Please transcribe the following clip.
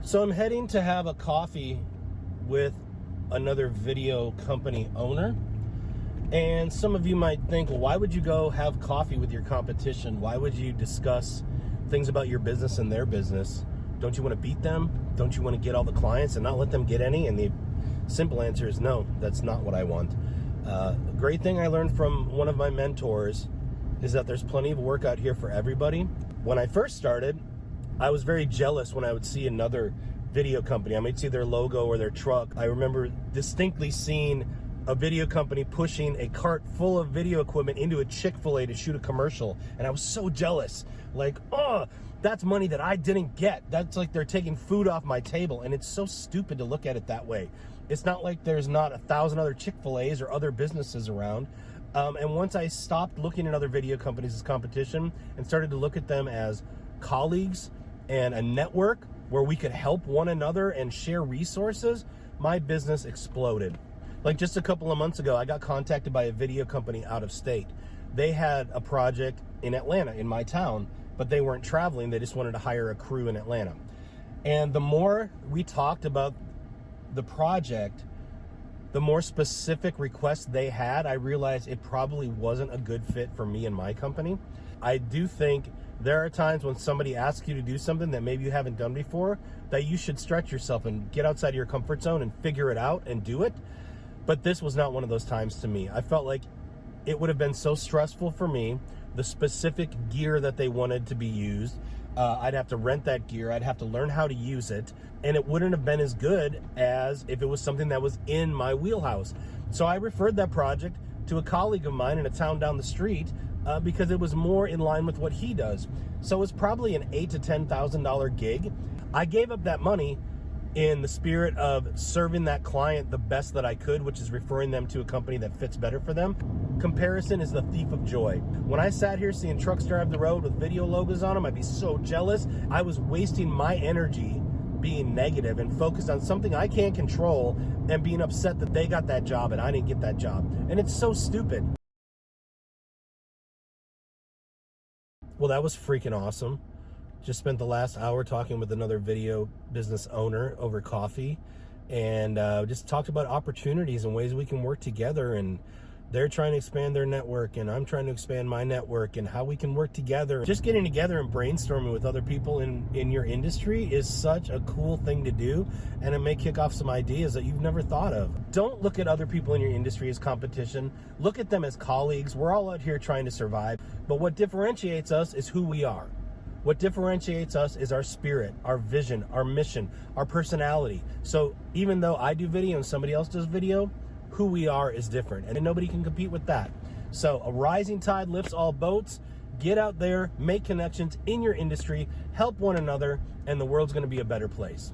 So I'm heading to have a coffee with another video company owner. And some of you might think, well, why would you go have coffee with your competition? Why would you discuss things about your business and their business? Don't you want to beat them? Don't you want to get all the clients and not let them get any? And the simple answer is no, that's not what I want. A great thing I learned from one of my mentors is that there's plenty of work out here for everybody. When I first started, I was very jealous when I would see another video company. I might see their logo or their truck. I remember distinctly seeing a video company pushing a cart full of video equipment into a Chick-fil-A to shoot a commercial. And I was so jealous. Like, oh, that's money that I didn't get. That's like they're taking food off my table. And it's so stupid to look at it that way. It's not like there's not 1,000 other Chick-fil-A's or other businesses around. And once I stopped looking at other video companies as competition and started to look at them as colleagues and a network where we could help one another and share resources, my business exploded. Like just a couple of months ago, I got contacted by a video company out of state. They had a project in Atlanta, in my town, but they weren't traveling. They just wanted to hire a crew in Atlanta. And the more we talked about the project, the more specific requests they had, I realized it probably wasn't a good fit for me and my company. I do think there are times when somebody asks you to do something that maybe you haven't done before, that you should stretch yourself and get outside of your comfort zone and figure it out and do it. But this was not one of those times to me. I felt like it would have been so stressful for me, the specific gear that they wanted to be used. I'd have to rent that gear. I'd have to learn how to use it. And it wouldn't have been as good as if it was something that was in my wheelhouse. So I referred that project to a colleague of mine in a town down the street because it was more in line with what he does. So it was probably an $8,000 to $10,000 gig. I gave up that money in the spirit of serving that client the best that I could, which is referring them to a company that fits better for them. Comparison is the thief of joy. When I sat here seeing trucks drive the road with video logos on them, I'd be so jealous. I was wasting my energy being negative and focused on something I can't control and being upset that they got that job and I didn't get that job. And it's so stupid. Well, that was freaking awesome. Just spent the last hour talking with another video business owner over coffee, and just talked about opportunities and ways we can work together. And they're trying to expand their network, and I'm trying to expand my network, and how we can work together. Just getting together and brainstorming with other people in your industry is such a cool thing to do, and it may kick off some ideas that you've never thought of. Don't look at other people in your industry as competition. Look at them as colleagues. We're all out here trying to survive, but what differentiates us is who we are. What differentiates us is our spirit, our vision, our mission, our personality. So even though I do video and somebody else does video, who we are is different, and nobody can compete with that. So a rising tide lifts all boats. Get out there, make connections in your industry, help one another, and the world's going to be a better place.